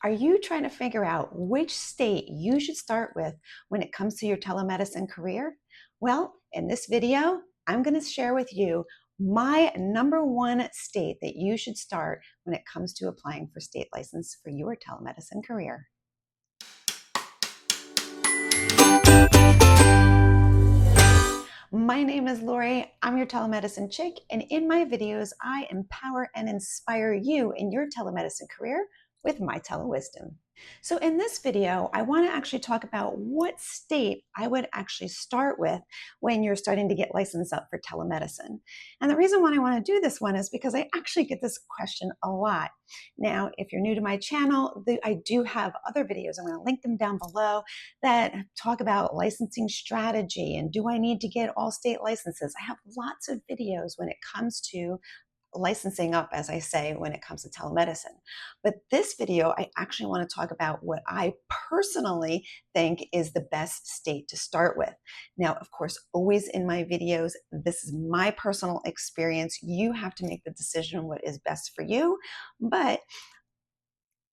Are you trying to figure out which state you should start with when it comes to your telemedicine career? Well, in this video, I'm going to share with you my number one state that you should start when it comes to applying for state license for your telemedicine career. My name is Lori. I'm your telemedicine chick, and in my videos, I empower and inspire you in your telemedicine career with my telewisdom. So in this video, I want to actually talk about what state I would actually start with when you're starting to get licensed up for telemedicine. And the reason why I want to do this one is because I actually get this question a lot. Now, if you're new to my channel, I do have other videos. I'm going to link them down below that talk about licensing strategy and do I need to get all state licenses? I have lots of videos when it comes to licensing up, as I say, when it comes to telemedicine. But this video, I actually want to talk about what I personally think is the best state to start with. Now, of course, always in my videos, this is my personal experience. You have to make the decision what is best for you. But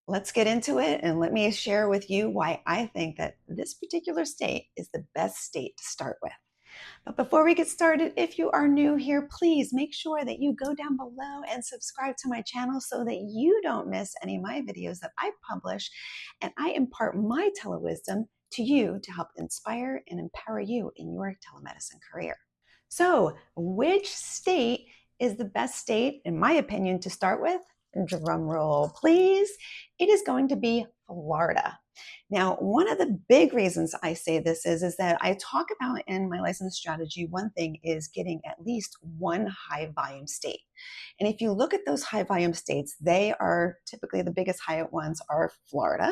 let's get into it and let me share with you why I think that this particular state is the best state to start with. But before we get started, if you are new here, please make sure that you go down below and subscribe to my channel so that you don't miss any of my videos that I publish, and I impart my telewisdom to you to help inspire and empower you in your telemedicine career. So, which state is the best state, in my opinion, to start with? Drum roll, please. It is going to be Florida. Now, one of the big reasons I say this is that I talk about in my license strategy, one thing is getting at least one high volume state. And if you look at those high volume states, they are typically the biggest high ones are Florida,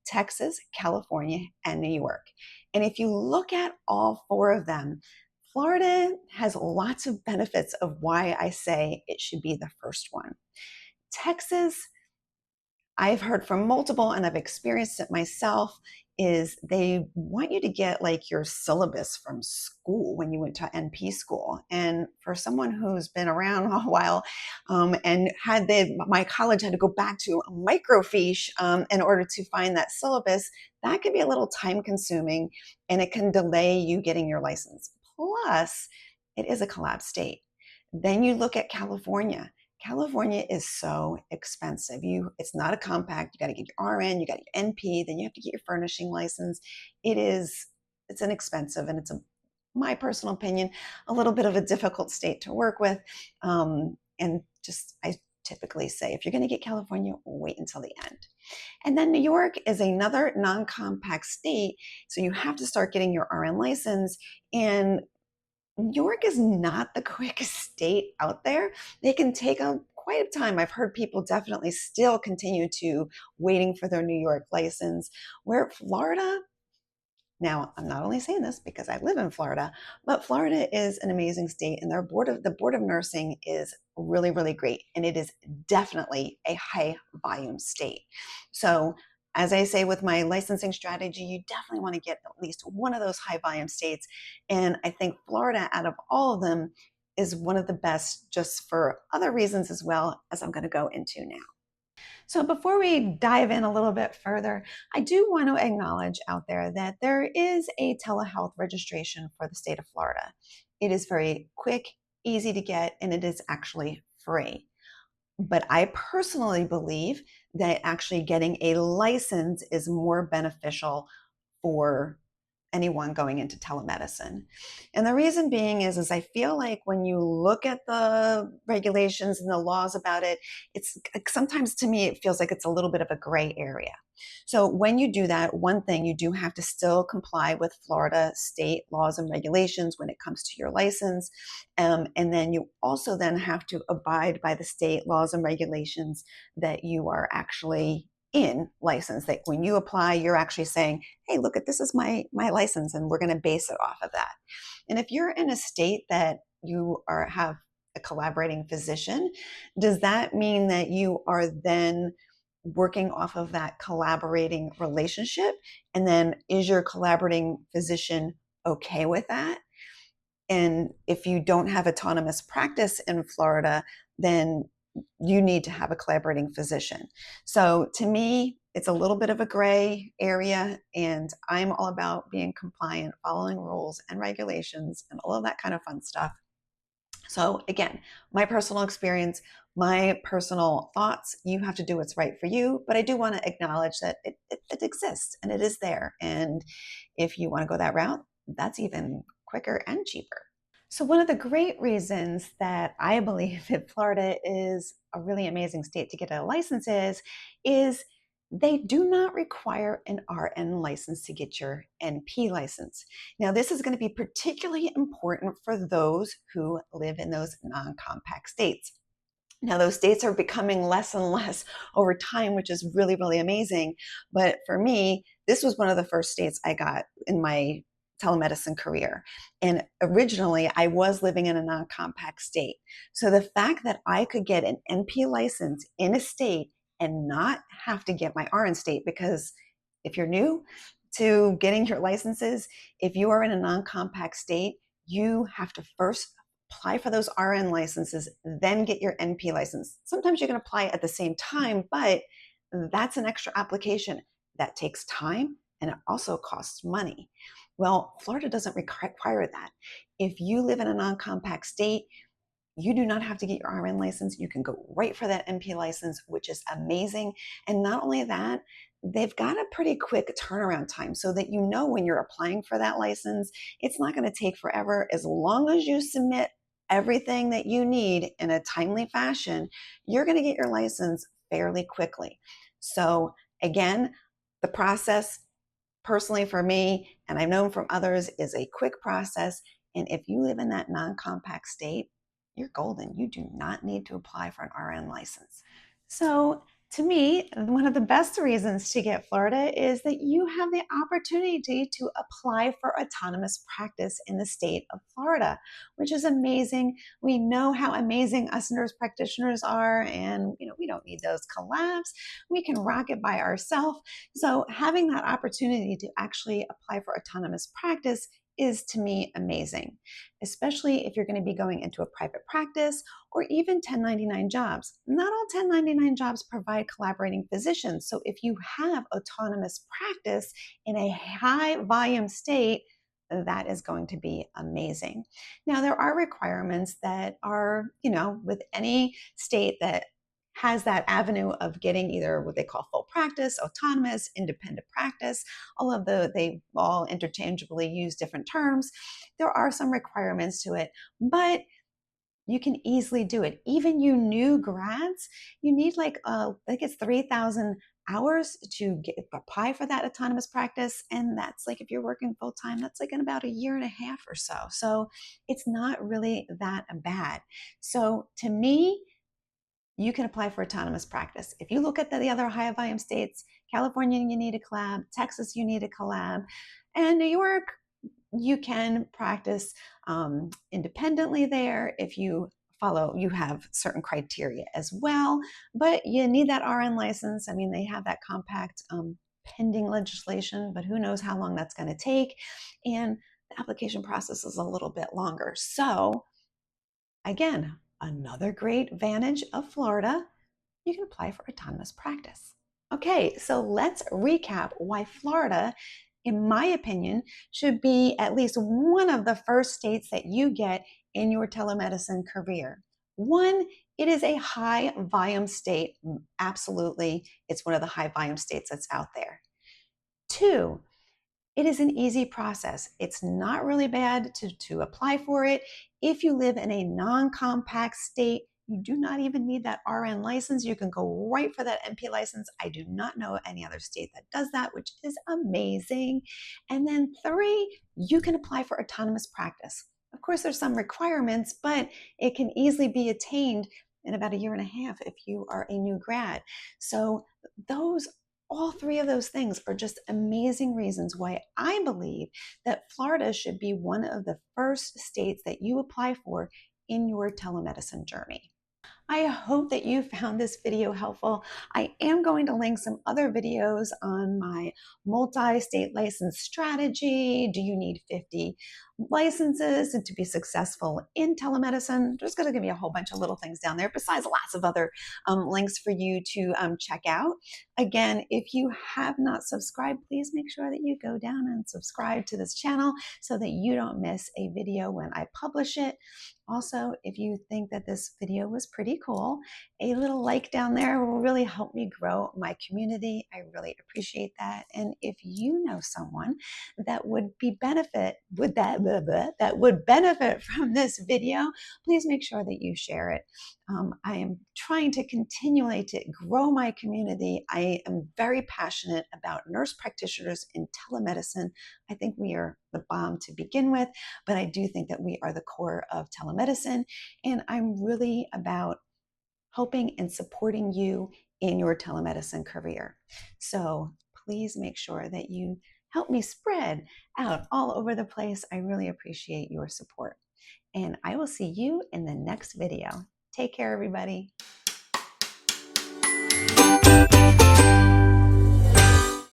Texas, California, and New York. And if you look at all four of them, Florida has lots of benefits of why I say it should be the first one. Texas, I've heard from multiple, and I've experienced it myself, is they want you to get like your syllabus from school when you went to NP school. And for someone who's been around a while and my college had to go back to a microfiche in order to find that syllabus, that can be a little time consuming and it can delay you getting your license. Plus, it is a collab state. Then you look at California. California is so expensive. It's not a compact. You got to get your RN, you got your NP, then you have to get your furnishing license. It's inexpensive, and my personal opinion, a little bit of a difficult state to work with. I typically say, if you're going to get California, wait until the end. And then New York is another non-compact state, so you have to start getting your RN license. And New York is not the quickest state out there. They can take quite a time. I've heard people definitely still continue to waiting for their New York license. Where Florida, now I'm not only saying this because I live in Florida, but Florida is an amazing state, and the Board of Nursing is really, really great, and it is definitely a high volume state. So as I say with my licensing strategy, you definitely want to get at least one of those high volume states. And I think Florida, out of all of them, is one of the best just for other reasons as well, as I'm going to go into now. So before we dive in a little bit further, I do want to acknowledge out there that there is a telehealth registration for the state of Florida. It is very quick, easy to get, and it is actually free. But I personally believe that actually getting a license is more beneficial for anyone going into telemedicine. And the reason being is I feel like when you look at the regulations and the laws about it, it's sometimes, to me, it feels like it's a little bit of a gray area. So when you do that, one thing, you do have to still comply with Florida state laws and regulations when it comes to your license. And then you also then have to abide by the state laws and regulations that you are actually in license. That when you apply, you're actually saying, hey, look at this is my license, and we're going to base it off of that. And if you're in a state that you have a collaborating physician, does that mean that you are then working off of that collaborating relationship? And then is your collaborating physician okay with that? And if you don't have autonomous practice in Florida, then you need to have a collaborating physician. So to me, it's a little bit of a gray area, and I'm all about being compliant, following rules and regulations, and all of that kind of fun stuff. So again, my personal experience, my personal thoughts, you have to do what's right for you, but I do want to acknowledge that it exists and it is there. And if you want to go that route, that's even quicker and cheaper. So one of the great reasons that I believe that Florida is a really amazing state to get a license is they do not require an RN license to get your NP license. Now, this is going to be particularly important for those who live in those non-compact states. Now, those states are becoming less and less over time, which is really, really amazing. But for me, this was one of the first states I got in my telemedicine career. And originally, I was living in a non-compact state. So the fact that I could get an NP license in a state and not have to get my RN state, because if you're new to getting your licenses, if you are in a non-compact state, you have to first apply for those RN licenses, then get your NP license. Sometimes you can apply at the same time, but that's an extra application that takes time and it also costs money. Well, Florida doesn't require that. If you live in a non-compact state, you do not have to get your RN license. You can go right for that NP license, which is amazing. And not only that, they've got a pretty quick turnaround time so that you know when you're applying for that license, it's not going to take forever. As long as you submit everything that you need in a timely fashion, you're going to get your license fairly quickly. So again, the process personally for me, and I've known from others, is a quick process. And if you live in that non-compact state, you're golden. You do not need to apply for an RN license. So to me, one of the best reasons to get Florida is that you have the opportunity to apply for autonomous practice in the state of Florida, which is amazing. We know how amazing us nurse practitioners are, and we don't need those collabs. We can rock it by ourselves. So having that opportunity to actually apply for autonomous practice is, to me, amazing, especially if you're going to be going into a private practice or even 1099 jobs. Not all 1099 jobs provide collaborating physicians. So if you have autonomous practice in a high volume state, that is going to be amazing. Now, there are requirements that are, with any state that has that avenue of getting either what they call full practice, autonomous, independent practice. They all interchangeably use different terms. There are some requirements to it, but you can easily do it. Even you new grads, you need I think it's 3,000 hours to apply for that autonomous practice. And that's if you're working full time, that's in about a year and a half or so. So it's not really that bad. So to me, you can apply for autonomous practice. If you look at the other high volume states, California, you need a collab, Texas, you need a collab, and New York, you can practice independently there if you have certain criteria as well, but you need that RN license. I mean, they have that compact pending legislation, but who knows how long that's going to take. And the application process is a little bit longer. So again, another great advantage of Florida, you can apply for autonomous practice. Okay, so let's recap why Florida, in my opinion, should be at least one of the first states that you get in your telemedicine career. One, it is a high volume state. Absolutely, it's one of the high volume states that's out there. Two, it is an easy process. It's not really bad to apply for it. If you live in a non-compact state, you do not even need that RN license. You can go right for that NP license. I do not know any other state that does that, which is amazing. And then three, you can apply for autonomous practice. Of course, there's some requirements, but it can easily be attained in about a year and a half if you are a new grad. So all three of those things are just amazing reasons why I believe that Florida should be one of the first states that you apply for in your telemedicine journey. I hope that you found this video helpful. I am going to link some other videos on my multi-state license strategy. Do you need 50 licenses and to be successful in telemedicine. Just going to give you a whole bunch of little things down there, besides lots of other links for you to check out. Again, if you have not subscribed, please make sure that you go down and subscribe to this channel so that you don't miss a video when I publish it. Also, if you think that this video was pretty cool, a little like down there will really help me grow my community. I really appreciate that. And if you know someone that would benefit from this video, please make sure that you share it. I am trying to continually to grow my community. I am very passionate about nurse practitioners in telemedicine. I think we are the bomb to begin with, but I do think that we are the core of telemedicine. And I'm really about helping and supporting you in your telemedicine career. So please make sure that you help me spread out all over the place. I really appreciate your support. And I will see you in the next video. Take care, everybody.